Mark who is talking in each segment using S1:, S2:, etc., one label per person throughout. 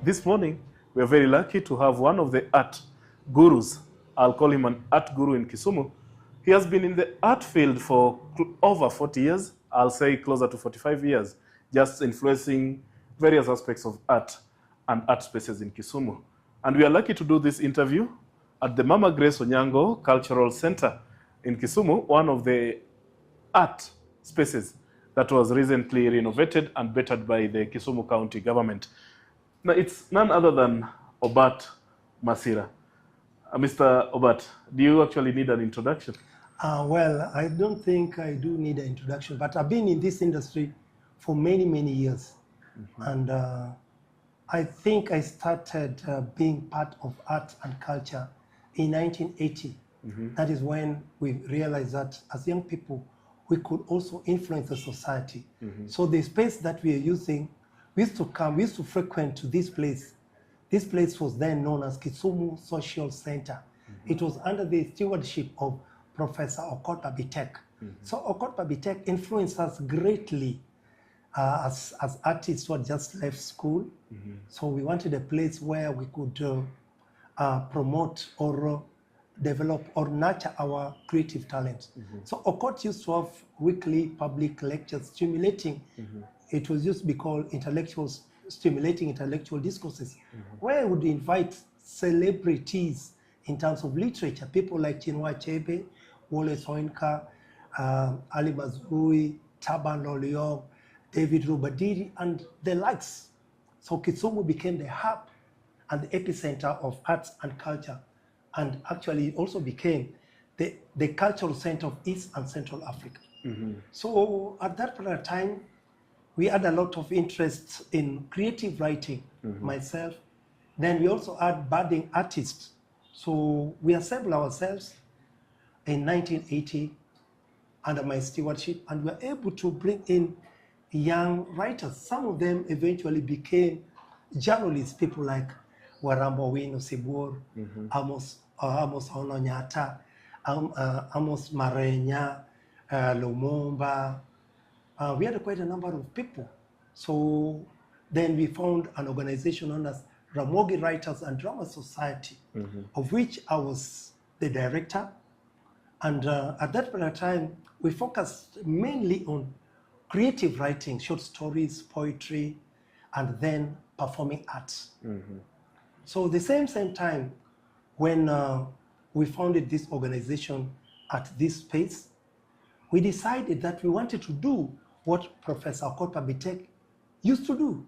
S1: this morning, we are very lucky to have one of the art gurus. I'll call him an art guru in Kisumu. He has been in the art field for over 40 years. I'll say closer to 45 years, just influencing various aspects of art and art spaces in Kisumu. And we are lucky to do this interview at the Mama Grace Onyango Cultural Center in Kisumu, one of the art spaces that was recently renovated and bettered by the Kisumu County government. Now, it's none other than Obat Masira. Mr. Obat, do you actually need an introduction?
S2: Well, I don't think I do need an introduction, but I've been in this industry for many, many years. And I think I started being part of art and culture in 1980. That is when we realized that as young people, we could also influence the society. So the space that we are using, we used to frequent to this place. This place was then known as Kisumu Social Center. It was under the stewardship of Professor Obat Babitek. So Obat Babitek influenced us greatly as artists who had just left school. So we wanted a place where we could promote or develop or nurture our creative talent. So Okot used to have weekly public lectures stimulating. It was used to be called stimulating intellectual discourses, where we would invite celebrities in terms of literature, people like Chinua Achebe, Wole Soyinka, Ali Mazrui, Taban Loliong, David Rubadiri, and the likes. So Kisumu became the hub and the epicenter of arts and culture, and actually it also became the cultural center of East and Central Africa. So at that point of time, we had a lot of interest in creative writing, myself. Then we also had budding artists. So we assembled ourselves in 1980 under my stewardship, and we were able to bring in young writers. Some of them eventually became journalists, people like Warambo Wino Sibur, Amos Ononyata, Amos Marenya, Lumumba. We had quite a number of people. So then we found an organization known as Ramogi Writers and Drama Society, of which I was the director. And at that point of time, we focused mainly on creative writing, short stories, poetry, and then performing arts. So the same time, when we founded this organization at this space, we decided that we wanted to do what Professor Obat Babitek used to do.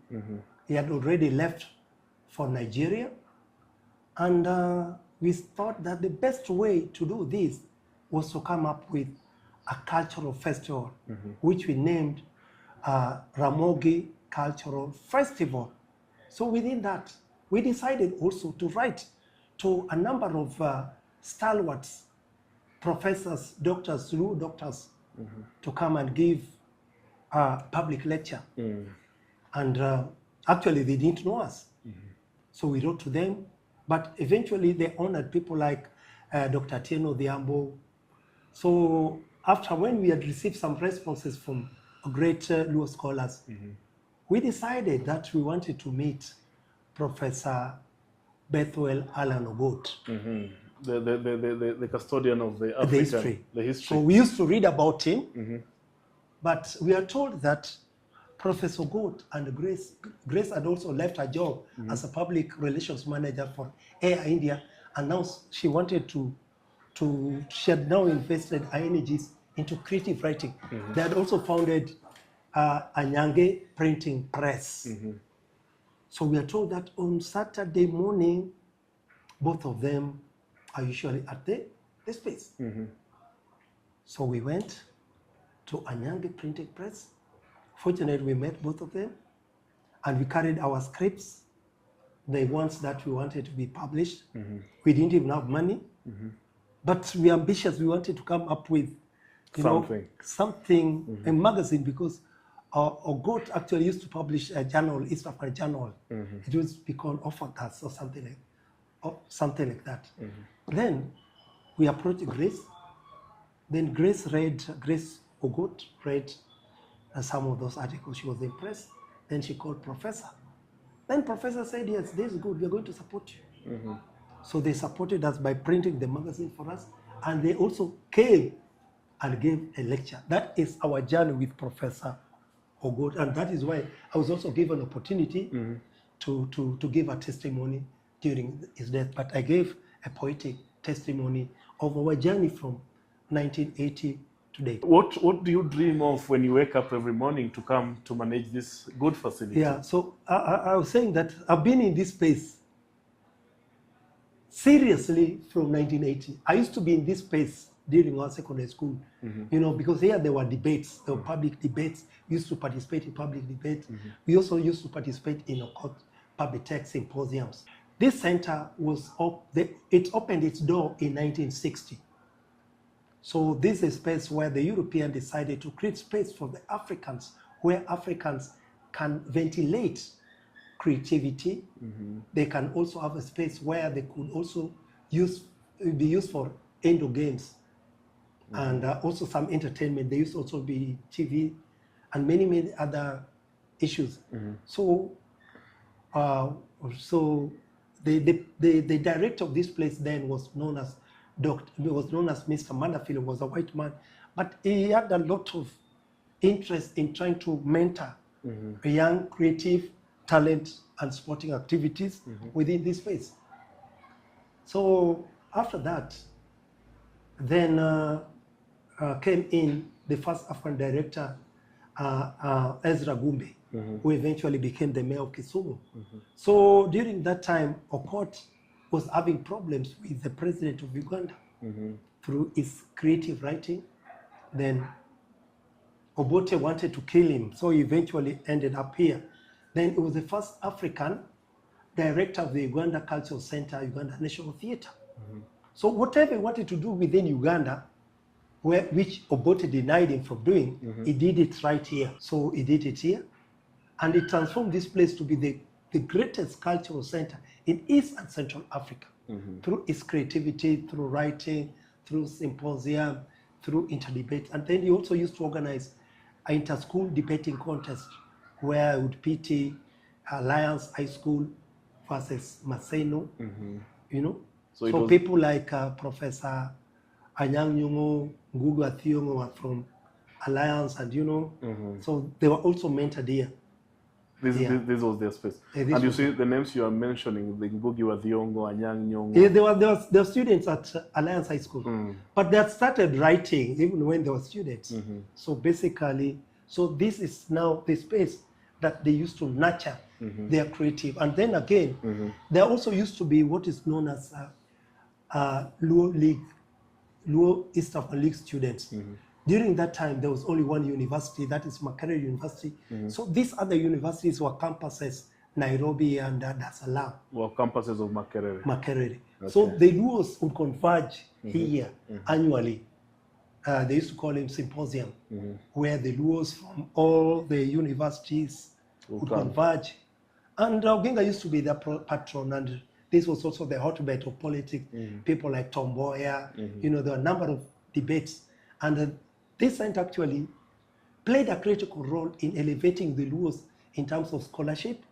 S2: He had already left for Nigeria, and we thought that the best way to do this was to come up with a cultural festival, which we named Ramogi Cultural Festival. So within that, we decided also to write to a number of stalwarts, professors, doctors, to come and give a public lecture. And actually, they didn't know us. So we wrote to them, but eventually they honored people like Dr. Tieno Diambo. So after when we had received some responses from great Luo scholars, we decided that we wanted to meet Professor Bethuel Alan Ogot.
S1: The custodian of the African,
S2: the history. So we used to read about him, but we are told that Professor Ogot and Grace had also left her job as a public relations manager for Air India, and now she wanted she had now invested her energies into creative writing. They had also founded Anyange Printing Press. So we are told that on Saturday morning, both of them are usually at the space. So we went to Anyange Printing Press. Fortunately, we met both of them, and we carried our scripts, the ones that we wanted to be published. We didn't even have money, but we were ambitious. We wanted to come up with something, a magazine, because Ogot actually used to publish a journal, East African Journal. It used to be called Offercast or something like that. Then we approached Grace. Then Grace Ogot read some of those articles. She was impressed. Then she called Professor. Then professor said, yes, this is good, we are going to support you. So they supported us by printing the magazine for us, and they also came and gave a lecture. That is our journey with Professor Ogot, and that is why I was also given an opportunity to give a testimony during his death. But I gave a poetic testimony of our journey from 1980 to date.
S1: What do you dream of when you wake up every morning to come to manage this good facility?
S2: Yeah, so I was saying that I've been in this space seriously from 1980. I used to be in this space during our secondary school, you know, because here there were debates, there were public debates. We used to participate in public debates. We also used to participate in public tech symposiums. This center was it opened its door in 1960. So this is a space where the European decided to create space for the Africans, where Africans can ventilate creativity. They can also have a space where they could also be used for indoor games and also some entertainment. There used to also be TV and many, many other issues. So, the director of this place then was known as Mr. Manderfield, was a white man, but he had a lot of interest in trying to mentor young creative talent and sporting activities within this space. So after that, then came in the first African director, Ezra Gumbe, who eventually became the mayor of Kisumu. So during that time, Okot was having problems with the president of Uganda through his creative writing. Then Obote wanted to kill him, so he eventually ended up here. Then he was the first African director of the Uganda Cultural Center, Uganda National Theatre. So whatever he wanted to do within Uganda, which Obote denied him from doing, he did it right here. So he did it here, and he transformed this place to be the greatest cultural center in East and Central Africa through its creativity, through writing, through symposium, through interdebate. And then he also used to organize an inter-school debating contest where I would pit Alliance High School versus Maseno, you know. So people like Professor Anyang Nyong'o, Ngugu Athiongo were from Alliance, and you know, so they were also mentored here.
S1: This was their space. And you see the names you are mentioning, the Ngugi wa Thiong'o, Anyang Nyong'o.
S2: Yeah, there were students at Alliance High School, but they had started writing even when they were students. So basically, so this is now the space that they used to nurture their creative. And then again, there also used to be what is known as Luo East African League students. During that time, there was only one university, that is Makerere University. So these other universities were campuses, Nairobi and Dar es Salaam.
S1: Were campuses of Makerere.
S2: Makerere. Okay. So the Luos would converge here annually. They used to call him symposium, where the Luos from all the universities would converge. And Oginga used to be their patron, and this was also the hotbed of politics. People like Tom Mboya, you know, there were a number of debates. And this center actually played a critical role in elevating the Luos in terms of scholarship,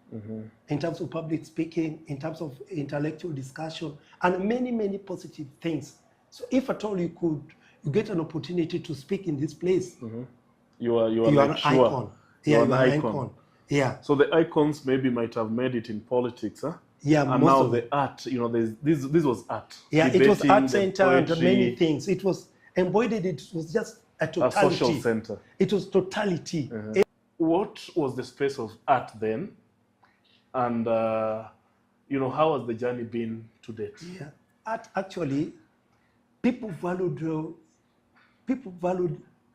S2: in terms of public speaking, in terms of intellectual discussion, and many, many positive things. So if at all you get an opportunity to speak in this place,
S1: you are
S2: like an icon.
S1: Yeah, you are an icon.
S2: Yeah.
S1: So the icons maybe might have made it in politics, huh?
S2: Yeah,
S1: and now the art, you know, this was art.
S2: Yeah,
S1: Debating,
S2: it was art center and many things. It was embodied. It was just a totality.
S1: A social center.
S2: It was totality.
S1: What was the space of art then, and you know, how has the journey been to date?
S2: Yeah, art actually, people valued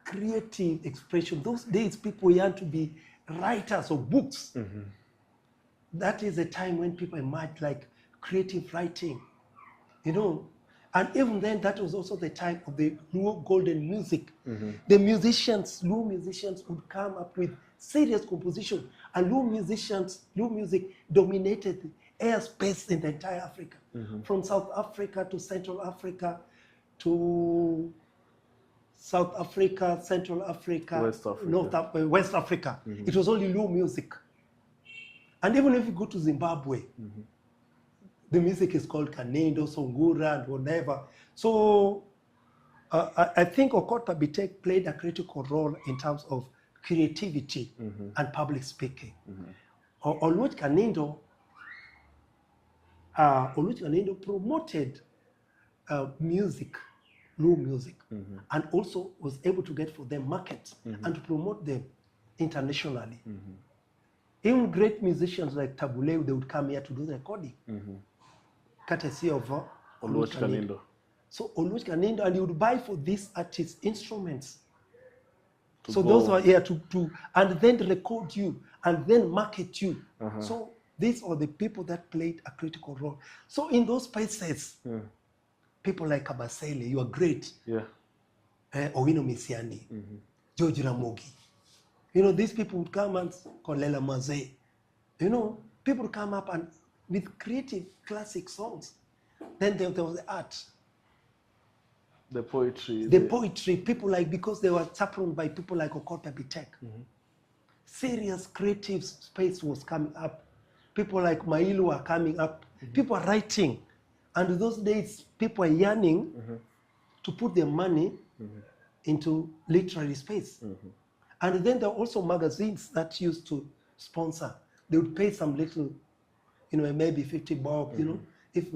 S2: creative expression. Those days, people yearned to be writers of books. That is a time when people emerged like creative writing, you know. And even then, that was also the time of the Luo golden music. The Luo musicians would come up with serious composition, and Luo music dominated the airspace in the entire Africa, from South Africa to Central Africa to South Africa, Central Africa,
S1: West Africa.
S2: West Africa. It was only Luo music. And even if you go to Zimbabwe, the music is called Kanendo, Songura, and whatever. So I think Okota Bitek played a critical role in terms of creativity and public speaking. Oluch Kanendo promoted music, Luo music, and also was able to get for them markets and to promote them internationally. Even great musicians like Tabule, they would come here to do the recording, courtesy of Oluch Kanendo. So Oluch Kanendo, and he would buy for these artists instruments. So those are here to and then record you and then market you. So these are the people that played a critical role. So in those spaces, people like Kabasele, you are great. Owino Misiani, George Ramogi. You know, these people would come and Kolela Maze. You know, people would come up and with creative classic songs. Then there was the art.
S1: The poetry.
S2: The poetry, people like, because they were chaperoned by people like Okota Bitek. Serious creative space was coming up. People like Mailu were coming up. People are writing. And those days, people are yearning to put their money into literary space. And then there are also magazines that used to sponsor. They would pay some little, you know, maybe 50 bob, you know, if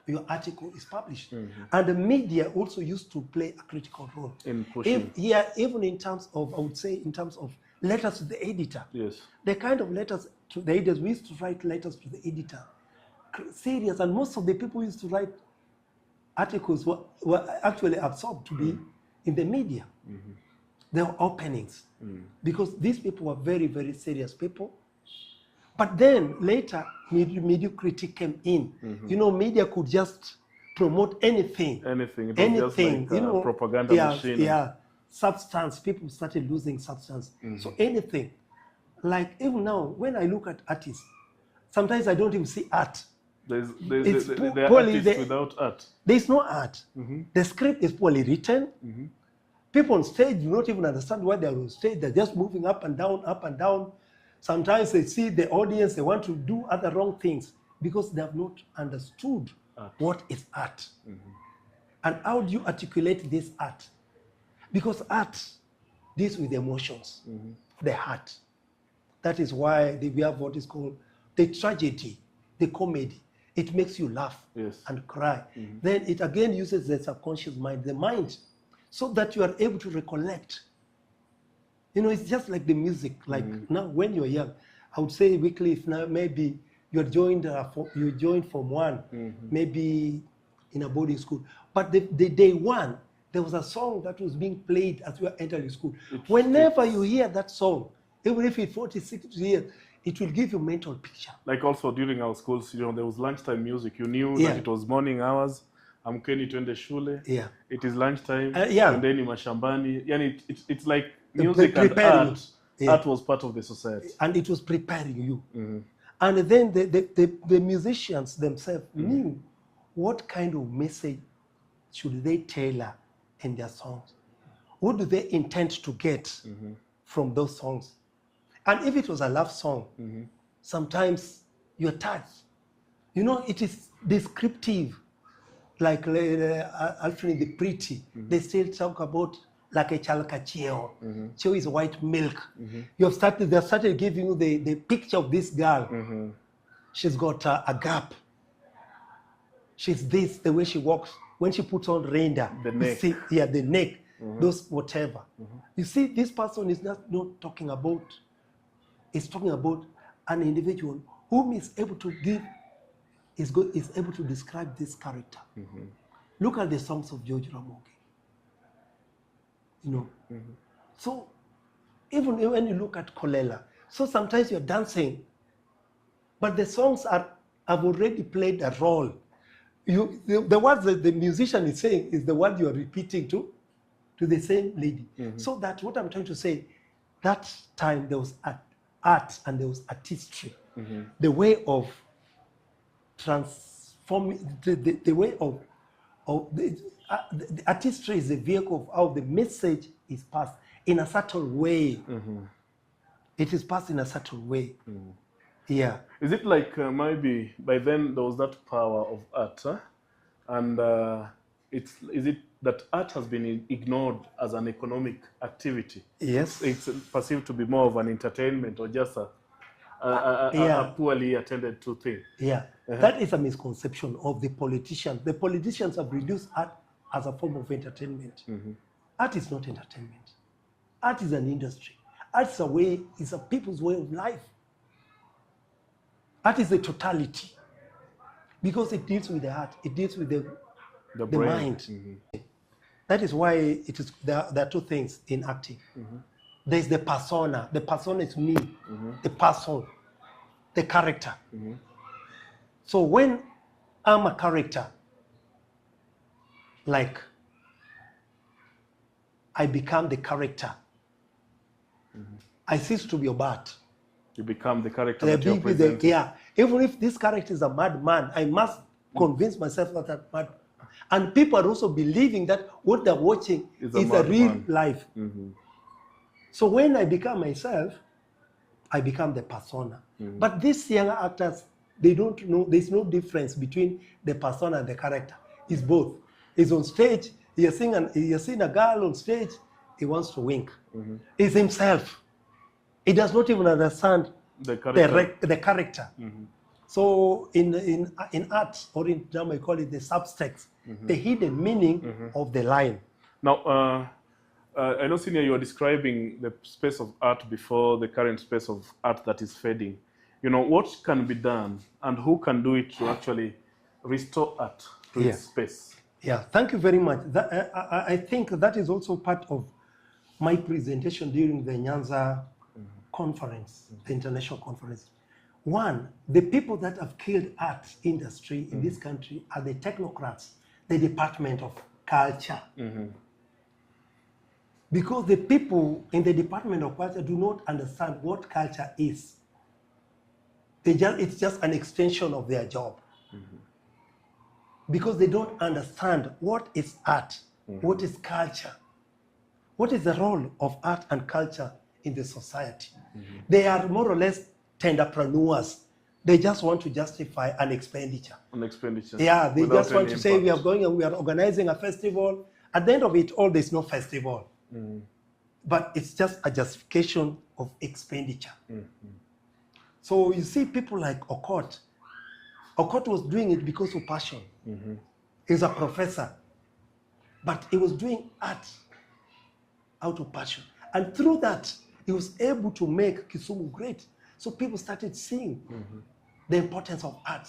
S2: your article is published. And the media also used to play a critical role.
S1: In pushing.
S2: Even in terms of, I would say, in terms of letters to the editor.
S1: Yes.
S2: The kind of letters to the editors, we used to write letters to the editor. Serious, and most of the people who used to write articles were actually absorbed to be in the media. There were openings because these people were very, very serious people. But then later, mediocrity came in. You know, media could just promote anything.
S1: Anything. It was just like
S2: you know,
S1: propaganda machine.
S2: Yeah, substance. People started losing substance. So anything. Like even now, when I look at artists, sometimes I don't even see art.
S1: There are artists without art.
S2: There's no art. The script is poorly written. People on stage do not even understand why they're on stage. They're just moving up and down, up and down. Sometimes they see the audience, they want to do other wrong things because they have not understood what is art. And how do you articulate this art? Because art deals with emotions, the heart. That is why we have what is called the tragedy, the comedy. It makes you laugh and cry. Then it again uses the subconscious mind, the mind, so that you are able to recollect. You know, it's just like the music. Like now, when you're young, I would say, Wycliffe, now maybe you joined Form 1, maybe in a boarding school. But the day one, there was a song that was being played as you were entering school. Whenever you hear that song, even if it's 46 years, it will give you mental picture.
S1: Like also during our schools, you know, there was lunchtime music. You knew that it was morning hours. Amkeni twende shule. It is lunchtime. Twendeni mashambani. Yani it's like music and art. Art was part of the society.
S2: And it was preparing you. And then the musicians themselves knew what kind of message should they tailor in their songs. What do they intend to get from those songs? And if it was a love song, sometimes you're touched. You know, it is descriptive. Like Alfred the Pretty, they still talk about like a chalka cheo. Cheo is white milk. They started giving you the picture of this girl. She's got a gap. She's this, the way she walks. When she puts on reindeer,
S1: the neck.
S2: See, the neck, those whatever. You see, this person is not talking about, it's talking about an individual whom is able to give, is able to describe this character. Look at the songs of George Ramogi. You know, so even when you look at Kolela, so sometimes you're dancing, but the songs have already played a role. The words that the musician is saying is the word you are repeating to the same lady. So that what I'm trying to say, that time there was art and there was artistry. The way of transforming, the way of the artistry is the vehicle of how the message is passed in a subtle way. It is passed in a certain way. Yeah.
S1: Is it like maybe by then there was that power of art, huh? And is it that art has been ignored as an economic activity?
S2: Yes.
S1: It's perceived to be more of an entertainment or just a poorly attended to thing.
S2: Yeah. That is a misconception of the politicians. The politicians have reduced art as a form of entertainment. Art is not entertainment. Art is an industry. Art is a way, it's a people's way of life. Art is the totality. Because it deals with the heart, it deals with the mind. That is why it is there are two things in acting. There's the persona. The persona is me, the person, the character. So when I'm a character, like I become the character, I cease to be Obat.
S1: You become the character that you're presenting.
S2: Yeah. Even if this character is a madman, I must convince myself that I'm mad. And people are also believing that what they're watching is a real life. So when I become myself, I become the persona. But these younger actors, they don't know, there's no difference between the persona and the character. It's both. He's on stage, you're seeing a girl on stage, he wants to wink. He's himself. He does not even understand the character. So in art, or in drama, I call it the subtext, the hidden meaning of the line.
S1: Now, I know, Senior, you are describing the space of art before the current space of art that is fading. You know, what can be done and who can do it to actually restore art to its space?
S2: Yeah, thank you very much. I think that is also part of my presentation during the Nyanza conference, the international conference. One, the people that have killed art industry in this country are the technocrats, the Department of Culture. Because the people in the Department of Culture do not understand what culture is. It's just an extension of their job. Because they don't understand what is art, what is culture, what is the role of art and culture in the society. They are more or less tenderpreneurs. They just want to justify an expenditure.
S1: An expenditure.
S2: Yeah, they just want to say we are going and we are organizing a festival. At the end of it all, there's no festival. But it's just a justification of expenditure. So you see people like Okot. Okot was doing it because of passion. He's a professor. But he was doing art out of passion. And through that, he was able to make Kisumu great. So people started seeing the importance of art.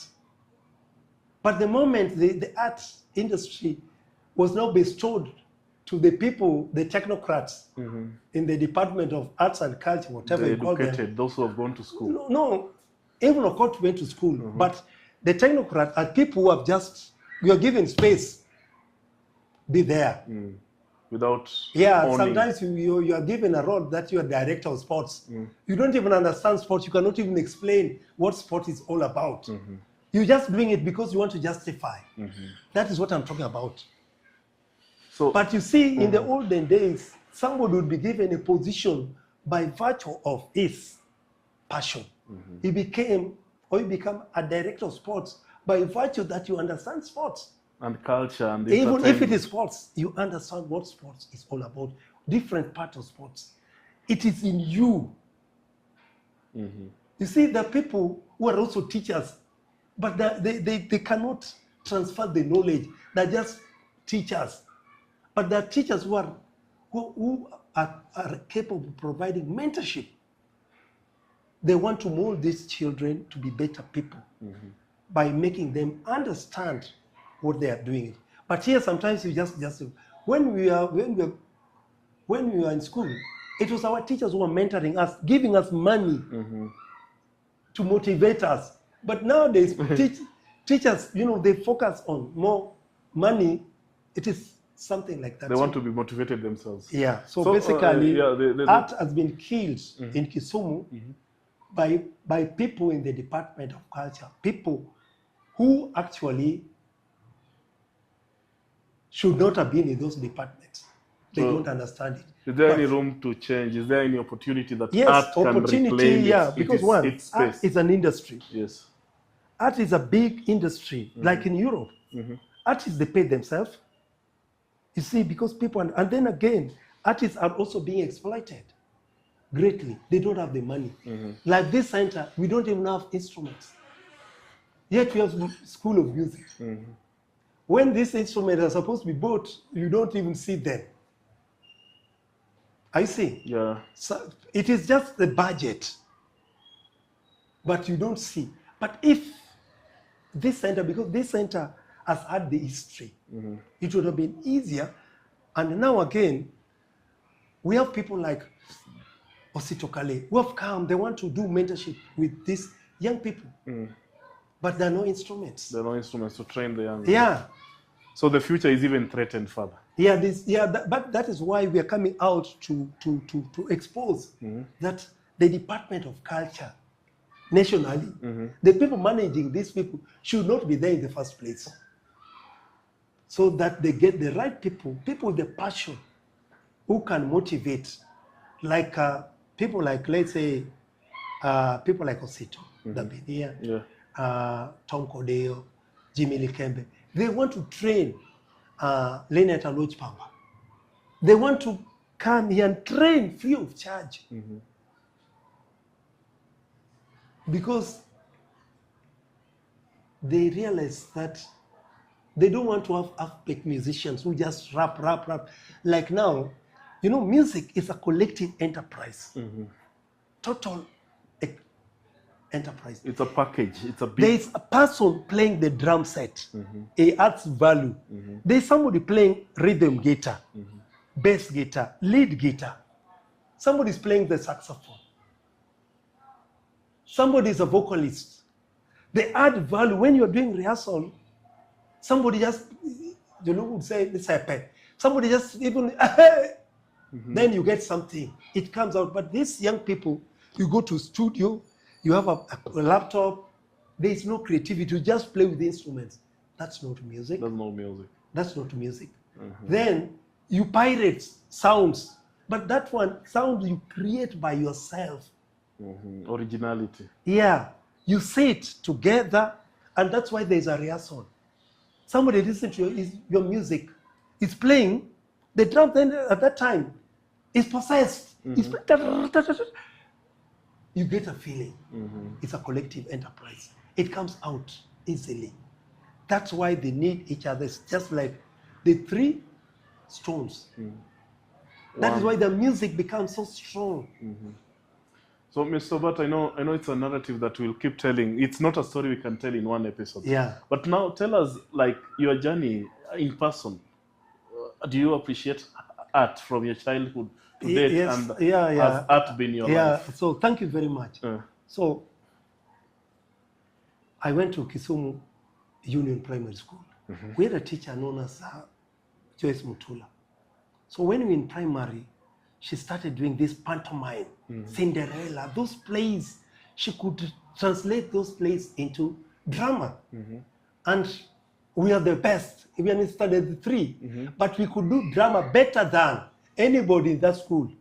S2: But the moment the art industry was now bestowed to the people, the technocrats in the Department of Arts and Culture, whatever you call them.
S1: Those who have gone to school.
S2: No, even Okot went to school. But the technocrats are people who have just, you are given space, be there.
S1: Without
S2: sometimes you are given a role that you are director of sports. You don't even understand sports. You cannot even explain what sport is all about. You're just doing it because you want to justify. That is what I'm talking about. So, but you see, in the olden days, somebody would be given a position by virtue of his passion. He became a director of sports by virtue that you understand sports.
S1: And culture and
S2: even if it is sports, you understand what sports is all about. Different part of sports. It is in you. You see, there are people who are also teachers, but they cannot transfer the knowledge. They're just teachers. But there are teachers who are capable of providing mentorship. They want to mold these children to be better people by making them understand what they are doing. But here sometimes you just when we are in school, it was our teachers who were mentoring us, giving us money to motivate us. But nowadays teachers, they focus on more money. It is something like that.
S1: They want to be motivated themselves.
S2: Yeah. So basically, art has been killed in Kisumu by people in the Department of Culture, people who actually should not have been in those departments. They
S1: So,
S2: don't understand it.
S1: Is there
S2: But
S1: any room to change? Is there any opportunity that
S2: yes,
S1: art can
S2: opportunity,
S1: reclaim
S2: yeah, because
S1: its
S2: art
S1: space?
S2: is an industry.
S1: Yes.
S2: Art is a big industry, like in Europe. Artists, they pay themselves. You see, because people, and then again, artists are also being exploited greatly. They don't have the money. Like this center, we don't even have instruments. Yet we have school of music. When these instruments are supposed to be bought, you don't even see them. I see.
S1: Yeah.
S2: So it is just the budget, but you don't see. But if this center, because this center has had the history, it would have been easier. And now again, we have people like Osito Kale who have come, they want to do mentorship with these young people, but there are no instruments.
S1: There are no instruments to train the young.
S2: Yeah.
S1: So the future is even threatened further.
S2: Yeah, but that is why we are coming out to expose that the Department of Culture nationally, the people managing these people should not be there in the first place. So that they get the right people with the passion, who can motivate, like people like, let's say, people like Osito, Dabinia, Tom Cordeo, Jimmy Likembe. They want to train Leonard Aloch Pamba. They want to come here and train free of charge. Because they realize that they don't want to have half-baked musicians who just rap. Like now, you know, music is a collective enterprise. Total enterprise.
S1: It's a package. It's a big...
S2: There is a person playing the drum set. It adds value. There is somebody playing rhythm guitar, bass guitar, lead guitar. Somebody is playing the saxophone. Somebody is a vocalist. They add value. When you're doing rehearsal, somebody just, you know, would say, let's say, somebody just even, then you get something. It comes out. But these young people, you go to studio, you have a laptop, there is no creativity. You just play with the instruments. That's not music.
S1: That's not music.
S2: That's not music. Then you pirate sounds. But that one, sound you create by yourself.
S1: Originality.
S2: Yeah. You sit together, and that's why there's a rehearsal. Somebody listen to your music. It's playing. The drum then at that time is possessed. It's, you get a feeling. It's a collective enterprise. It comes out easily. That's why they need each other. It's just like the three stones. That is why the music becomes so strong.
S1: So, Mr. Obat, I know it's a narrative that we'll keep telling. It's not a story we can tell in one episode.
S2: Yeah.
S1: But now tell us, like, your journey in person. Do you appreciate art from your childhood to date?
S2: Yes.
S1: And has art been your life?
S2: Yeah. So thank you very much. So I went to Kisumu Union Primary School. We had a teacher known as Joyce Mutula. So when we were in primary, she started doing this pantomime, Cinderella, those plays. She could translate those plays into drama. And we are the best. We only studied three, but we could do drama better than anybody in that school.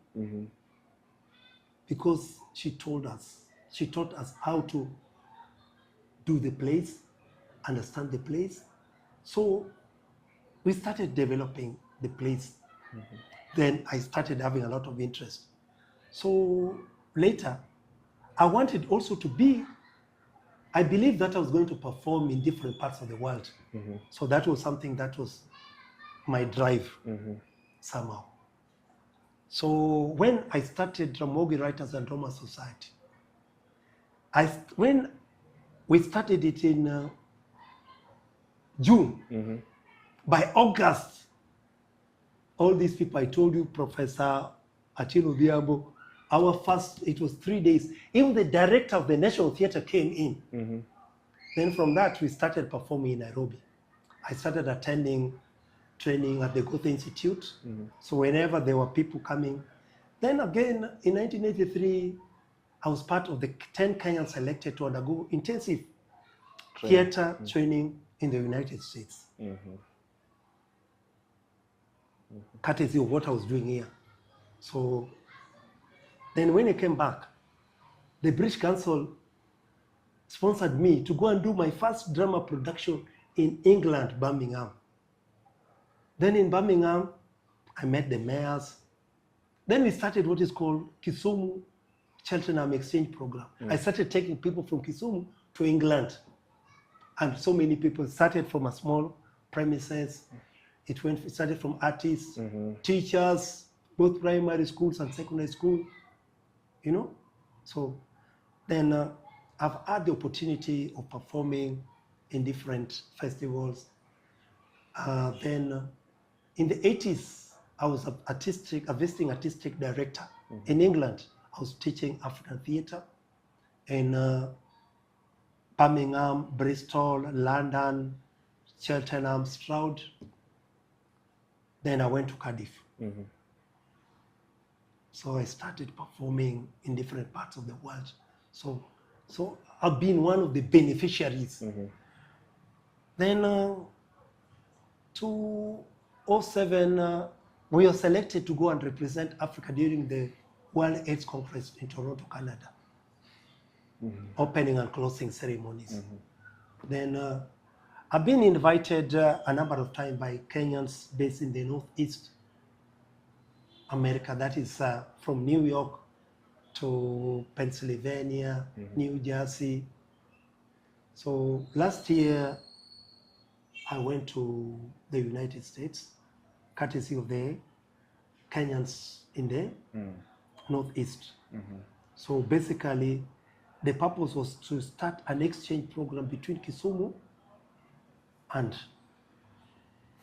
S2: Because she taught us how to do the plays, understand the plays. So we started developing the plays. Then I started having a lot of interest. So later, I wanted also to be, I believed that I was going to perform in different parts of the world. So that was something that was my drive somehow. So when I started Ramogi Writers and Drama Society, when we started it in June, by August, all these people, I told you, Professor Achino Diabo, it was 3 days. Even the director of the National Theatre came in. Then from that, we started performing in Nairobi. I started attending training at the Goethe Institute. So whenever there were people coming, then again, in 1983, I was part of the 10 Kenyans selected to undergo intensive theatre training in the United States. courtesy of what I was doing here. So then when I came back, the British Council sponsored me to go and do my first drama production in England, Birmingham. Then in Birmingham, I met the mayors. Then we started what is called Kisumu Cheltenham Exchange Program. I started taking people from Kisumu to England. And so many people started from a small premises. It started from artists, teachers, both primary schools and secondary school, you know. So then I've had the opportunity of performing in different festivals. Then in the 80s, I was a visiting artistic director in England. I was teaching African theatre in Birmingham, Bristol, London, Cheltenham, Stroud. Then I went to Cardiff. So I started performing in different parts of the world. So I've been one of the beneficiaries. Then 2007, we were selected to go and represent Africa during the World AIDS Conference in Toronto, Canada. Opening and closing ceremonies. Then I've been invited a number of times by Kenyans based in the Northeast America, that is from New York to Pennsylvania, New Jersey. So last year, I went to the United States, courtesy of the Kenyans in the Northeast. So basically, the purpose was to start an exchange program between Kisumu and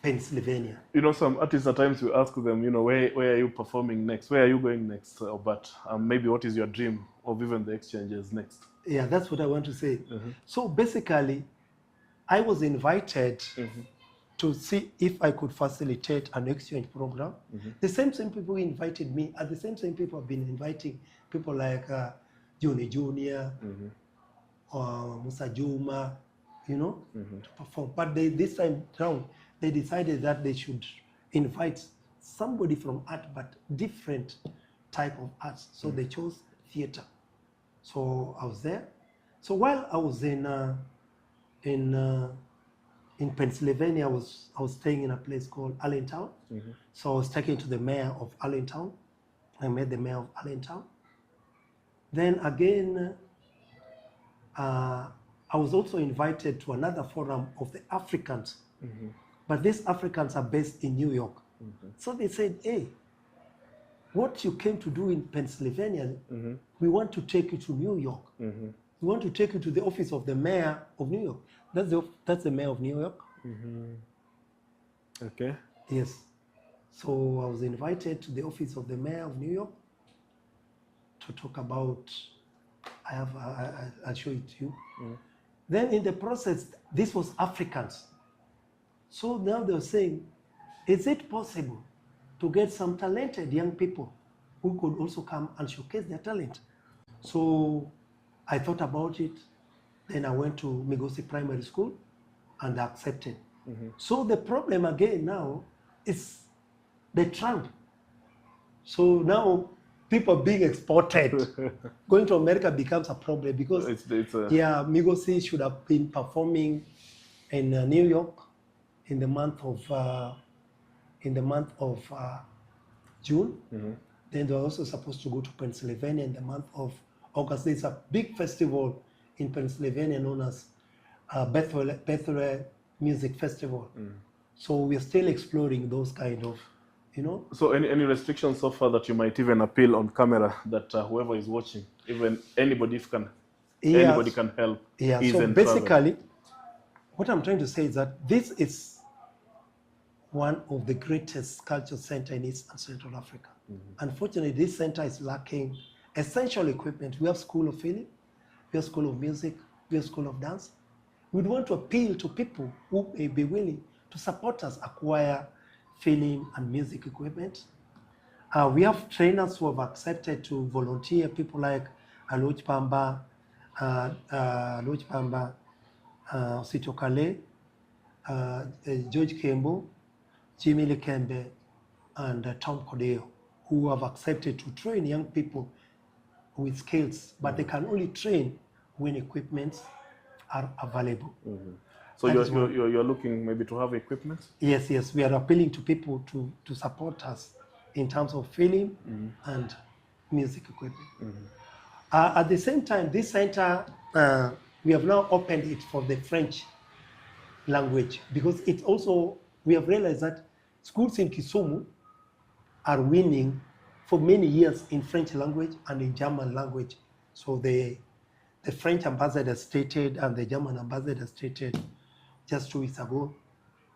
S2: Pennsylvania.
S1: You know, some artists at times you ask them, you know, where are you performing next? Where are you going next? But maybe what is your dream of even the exchanges next?
S2: Yeah, that's what I want to say. So basically, I was invited to see if I could facilitate an exchange program. The same people who invited me are the same people have been inviting people like Johnny Jr. Or Musa Juma, you know, to perform. But this time round, they decided that they should invite somebody from art, but different type of arts. So they chose theater. So I was there. So while I was in Pennsylvania, I was staying in a place called Allentown. So I was taken to the mayor of Allentown. I met the mayor of Allentown. Then again, I was also invited to another forum of the Africans. But these Africans are based in New York. So they said, hey, what you came to do in Pennsylvania, we want to take you to New York. We want to take you to the office of the mayor of New York. That's the mayor of New York.
S1: Okay.
S2: Yes. So I was invited to the office of the mayor of New York to talk about, I'll show it to you. Then in the process, this was Africans. So now they're saying, is it possible to get some talented young people who could also come and showcase their talent? So I thought about it. Then I went to Migosi Primary School and accepted. So the problem again now is the Trump. So now people being exported. Going to America becomes a problem because Migosi should have been performing in New York in the month of June. Then they were also supposed to go to Pennsylvania in the month of August. There's a big festival in Pennsylvania known as Bethel Music Festival. So we're still exploring those kind of, you know.
S1: So any restrictions so far that you might even appeal on camera that whoever is watching, even anybody can help?
S2: Yeah. So basically, what I'm trying to say is that this is one of the greatest cultural centers in East and Central Africa. Unfortunately, this center is lacking essential equipment. We have School of Film, we have School of Music, we have School of Dance. We'd want to appeal to people who may be willing to support us acquire film and music equipment. We have trainers who have accepted to volunteer, people like Aloch Pamba, Sito Kale, George Kembo, Jimmy Lekembe, and Tom Cordeo, who have accepted to train young people with skills, but they can only train when equipments are available.
S1: So
S2: That is
S1: you're looking maybe to have equipment?
S2: Yes, yes, we are appealing to people to support us in terms of film and music equipment. At the same time, this center, we have now opened it for the French language, because it also, we have realized that schools in Kisumu are winning for many years in French language and in German language. So the French ambassador stated and the German ambassador stated just 2 weeks ago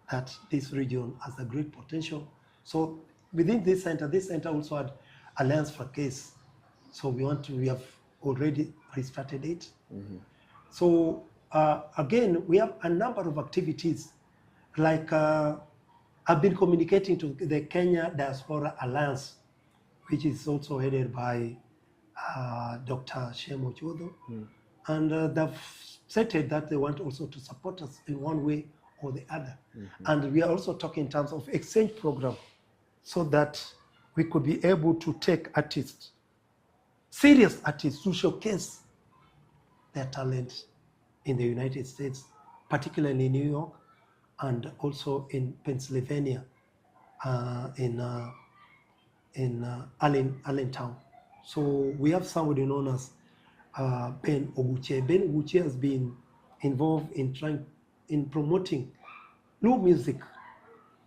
S2: that this region has a great potential. So within this center also had Alliance for Case. So we have already restarted it. So again, we have a number of activities. Like I've been communicating to the Kenya Diaspora Alliance, which is also headed by Dr. Shemo Chodo. And they've stated that they want also to support us in one way or the other. And we are also talking in terms of exchange program, so that we could be able to take artists, serious artists, to showcase their talent in the United States, particularly in New York and also in Pennsylvania, in Allentown. So we have somebody known as Ben Oguche. Ben Oguche has been involved in promoting new music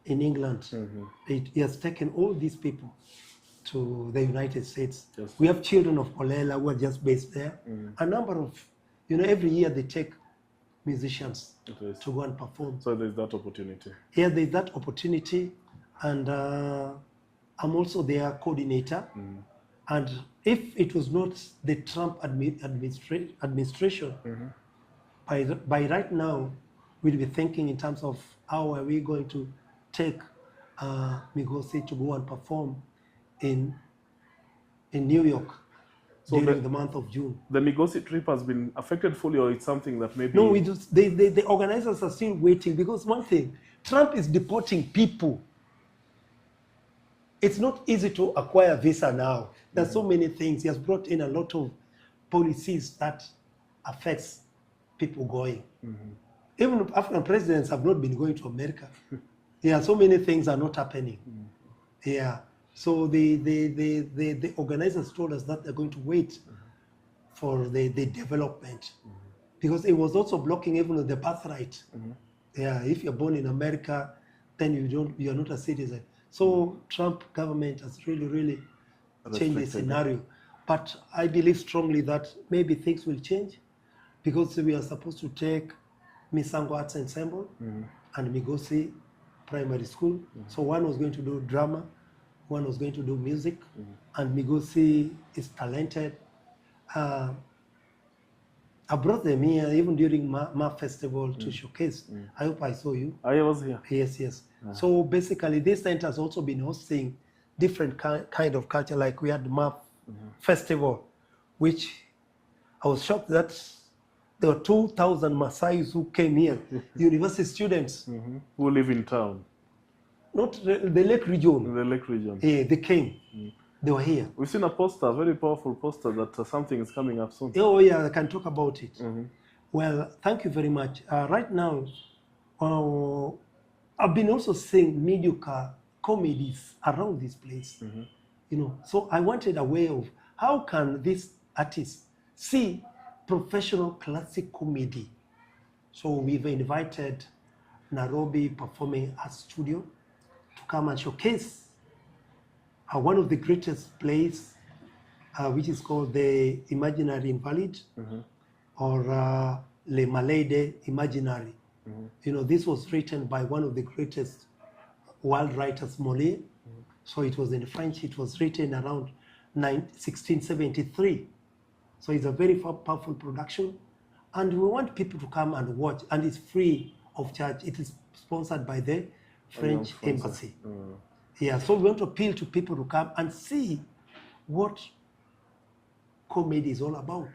S2: in England. He has taken all these people to the United States.
S1: Yes.
S2: We have children of Kolela who are just based there. A number of, every year they take musicians to go and perform.
S1: So there's that opportunity.
S2: Yeah, there's that opportunity. And I'm also their coordinator. And if it was not the Trump administration, by right now, we'll be thinking in terms of how are we going to take Migosi to go and perform in New York during the month of June.
S1: The Migosi trip has been affected fully, or it's something that maybe...
S2: No, the organizers are still waiting, because one thing, Trump is deporting people. It's not easy to acquire visa now. There's so many things. He has brought in a lot of policies that affects people going. Even African presidents have not been going to America. Yeah, so many things are not happening. Yeah, so the organizers told us that they're going to wait for the development, because it was also blocking even the birthright. Yeah, if you're born in America, then you're not a citizen. So Trump government has really changed the scenario. But I believe strongly that maybe things will change, because we are supposed to take Misango Arts Ensemble and Migosi Primary School. So one was going to do drama, one was going to do music, and Migosi is talented. I brought them here even during Ma Festival to showcase. I hope I saw you.
S1: I was here.
S2: Yes. So basically, this center has also been hosting different kind of culture. Like we had Ma Festival, which I was shocked that there were 2,000 Maasais who came here, university students.
S1: Who live in town.
S2: Not the Lake region.
S1: The Lake region.
S2: Yeah, they came. They were here.
S1: We've seen a poster, very powerful poster, that something is coming up soon.
S2: Oh yeah, I can talk about it. Well, thank you very much. Right now, I've been also seeing mediocre comedies around this place. So I wanted a way of how can these artists see professional classic comedy. So we've invited Nairobi Performing Arts Studio to come and showcase one of the greatest plays, which is called The Imaginary Invalid, or Le Malade Imaginary. This was written by one of the greatest world writers, Moliere. So it was in French. It was written around 1673. So it's a very powerful production. And we want people to come and watch. And it's free of charge. It is sponsored by the French Embassy. Yeah, so we want to appeal to people to come and see what comedy is all about.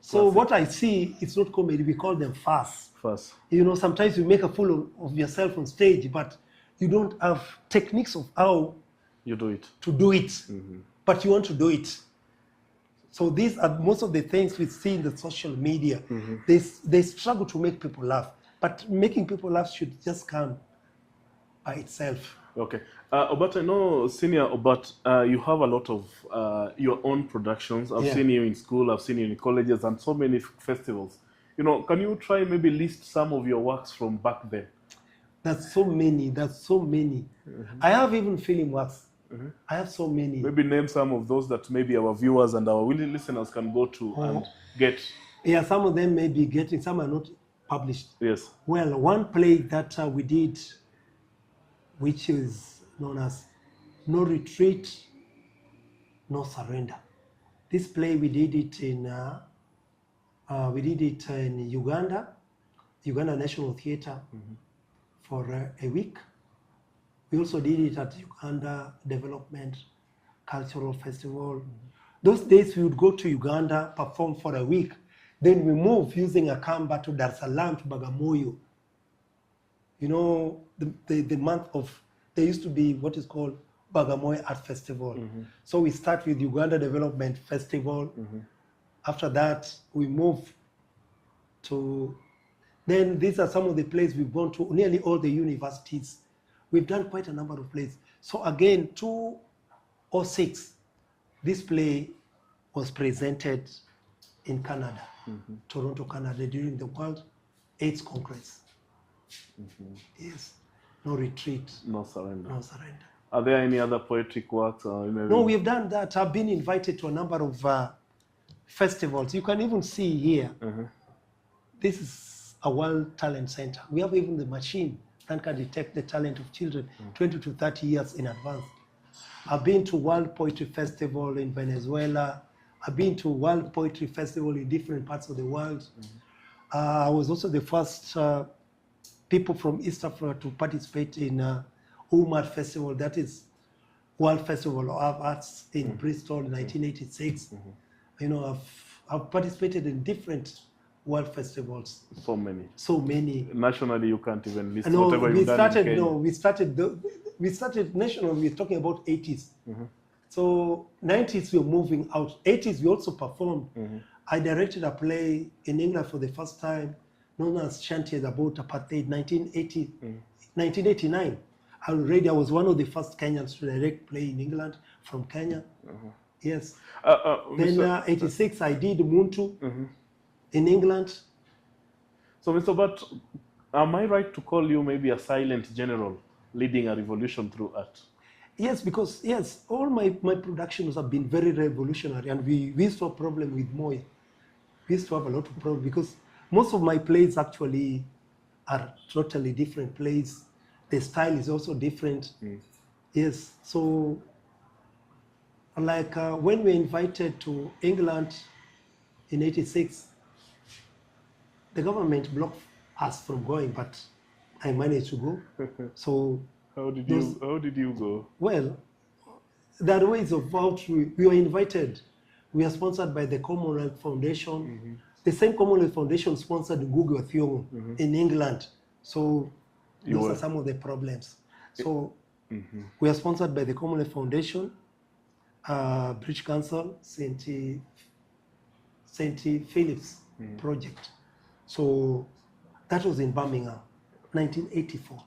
S2: So what I see, it's not comedy, we call them farce.
S1: Farce.
S2: Sometimes you make a fool of yourself on stage, but you don't have techniques of how
S1: You do it.
S2: to do it, but you want to do it. So these are most of the things we see in the social media. They struggle to make people laugh, but making people laugh should just come by itself.
S1: Okay. Obat, I know, Senior Obat, you have a lot of your own productions. I've
S2: Yeah.
S1: seen you in school, I've seen you in colleges, and so many festivals. You know, can you try maybe list some of your works from back then?
S2: That's so many. That's so many. I have even film works. I have so many.
S1: Maybe name some of those that maybe our viewers and our willing listeners can go to and get.
S2: Yeah, some of them may be getting, some are not published.
S1: Yes.
S2: Well, one play that we did, which is known as No Retreat, No Surrender. This play we did it in Uganda National Theatre for a week. We also did it at Uganda Development Cultural Festival. Those days we would go to Uganda, perform for a week. Then we move using a Kamba to Dar es Salaam to Bagamoyo. You know, the month of, there used to be what is called Bagamoyo Art Festival. So we start with Uganda Development Festival. After that, we move to, then these are some of the places we've gone to, nearly all the universities. We've done quite a number of plays. So again, 2006, this play was presented in Canada, Toronto, Canada, during the World AIDS Congress. Yes, No Retreat,
S1: No Surrender.
S2: No Surrender.
S1: Are there any other poetic works?
S2: No, we've done that. I've been invited to a number of festivals. You can even see here, this is a World Talent Center. We have even the machine that can detect the talent of children 20 to 30 years in advance. I've been to World Poetry Festival in Venezuela. I've been to World Poetry Festival in different parts of the world. I was also the first people from East Africa to participate in Obat Festival, that is World Festival of Arts in Bristol in 1986. You know, I've participated in different world festivals.
S1: So many.
S2: So many.
S1: Nationally, you can't even list
S2: No,
S1: whatever you've done in Kenya.
S2: we started nationally, we're talking about 80s. So 90s, we were moving out. 80s, we also performed. I directed a play in England for the first time, known as Shanties about apartheid, 1989. Already, I was one of the first Kenyans to direct play in England from Kenya. Yes. Then 86, I did Muntu in England.
S1: So, Mr. Obat, am I right to call you maybe a silent general leading a revolution through art?
S2: Yes, because, yes, all my productions have been very revolutionary, and we used to have a problem with Moi. We used to have a lot of problems because most of my plays actually are totally different plays. The style is also different. Yes, so like when we were invited to England in 86, the government blocked us from going, but I managed to go. So
S1: how did you go?
S2: Well, there are ways of how we were invited. We are sponsored by the Commonwealth Foundation. The same Commonwealth Foundation sponsored Google Theory in England. So those are some of the problems. So we are sponsored by the Commonwealth Foundation, British Council, St. Philip's Project. So that was in Birmingham, 1984.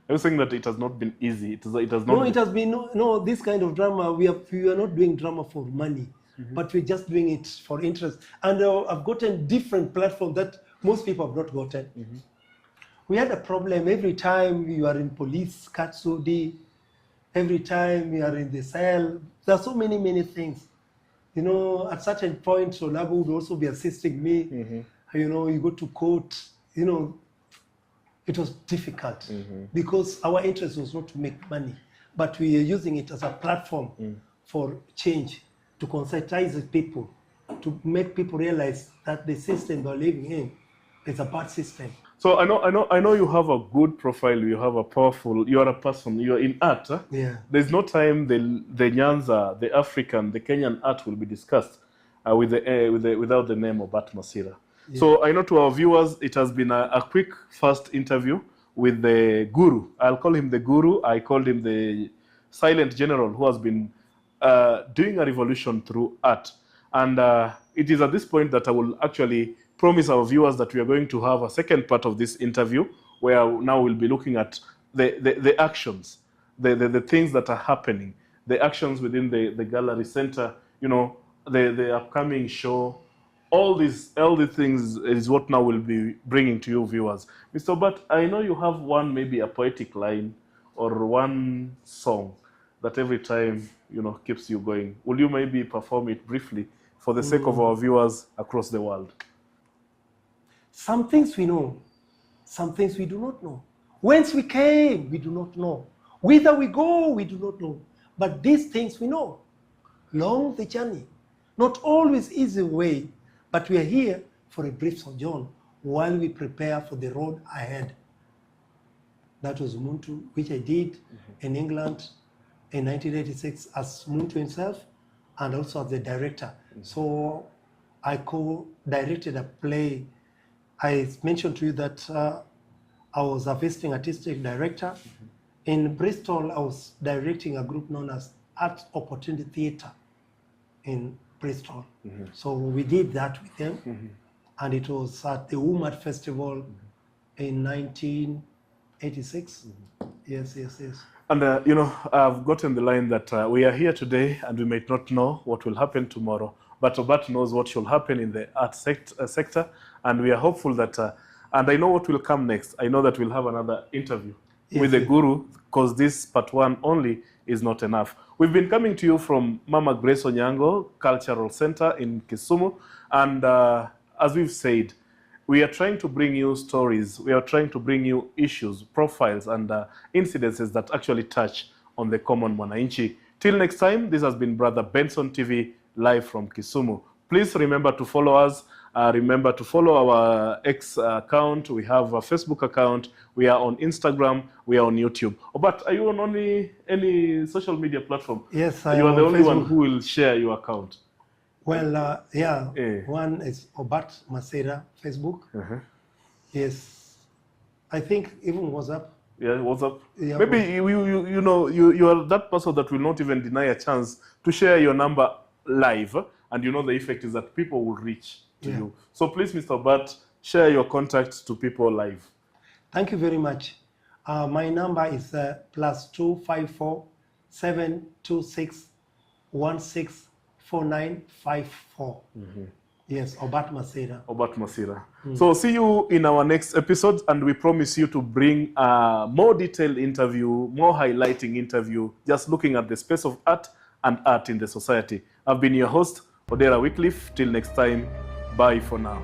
S1: Are you saying that it has not been easy? It has not.
S2: No, it has been no this kind of drama. We are not doing drama for money, but we're just doing it for interest. And I've gotten different platforms that most people have not gotten. We had a problem every time you are in police custody, every time you are in the cell. There are so many things. You know, at certain point, Solabo would also be assisting me. You know, you go to court. You know, it was difficult because our interest was not to make money, but we are using it as a platform for change, to conscientize people, to make people realize that the system they're living in is a bad system.
S1: So I know you have a good profile. You have a powerful. You are a person. You are in art. Huh?
S2: Yeah.
S1: There's no time the Nyanza, the African, the Kenyan art will be discussed without the name of Obat Masira. Yeah. So I know to our viewers, it has been a quick first interview with the guru. I'll call him the guru. I called him the silent general who has been doing a revolution through art. And it is at this point that I will actually promise our viewers that we are going to have a second part of this interview, where now we'll be looking at the actions, the things that are happening, the actions within the gallery center, you know, the upcoming show. All these things is what now we'll be bringing to you viewers. Mr. Obat, I know you have one, maybe a poetic line or one song that every time, you know, keeps you going. Will you maybe perform it briefly for the sake of our viewers across the world?
S2: Some things we know, some things we do not know. Whence we came, we do not know. Whither we go, we do not know. But these things we know. Long the journey, not always easy way, but we are here for a brief sojourn while we prepare for the road ahead. That was Muntu, which I did in England in 1986 as Muntu himself and also as the director. So I co-directed a play. I mentioned to you that I was a visiting artistic director. In Bristol, I was directing a group known as Art Opportunity Theatre in Bristol. So we did that with them. And it was at the Obat Festival in 1986. Yes.
S1: And, you know, I've gotten the line that we are here today and we might not know what will happen tomorrow, but Obat knows what shall happen in the art sector, and we are hopeful that, and I know what will come next. I know that we'll have another interview with the guru, because this part one only is not enough. We've been coming to you from Mama Grace Onyango Cultural Center in Kisumu, and as we've said, we are trying to bring you stories, we are trying to bring you issues, profiles, and incidences that actually touch on the common mwananchi. Till next time, this has been Brother Benson TV, live from Kisumu. Please remember to follow us. Remember to follow our X account. We have a Facebook account. We are on Instagram. We are on YouTube. But are you on any social media platform?
S2: Yes, I am.
S1: You are the
S2: on
S1: only
S2: Facebook.
S1: one who will share your account.
S2: Well, one is Obat Masira, Facebook. Yes, I think even WhatsApp.
S1: Yeah, WhatsApp.
S2: Yeah,
S1: Maybe you know you are that person that will not even deny a chance to share your number live, and you know the effect is that people will reach to you. So please, Mr. Obat, share your contacts to people live.
S2: Thank you very much. My number is +254 726 164954. Yes, Obat Masira.
S1: Obat Masira. So see you in our next episode, and we promise you to bring a more detailed interview, more highlighting interview, just looking at the space of art and art in the society. I've been your host, Odera Wycliffe. Till next time, bye for now.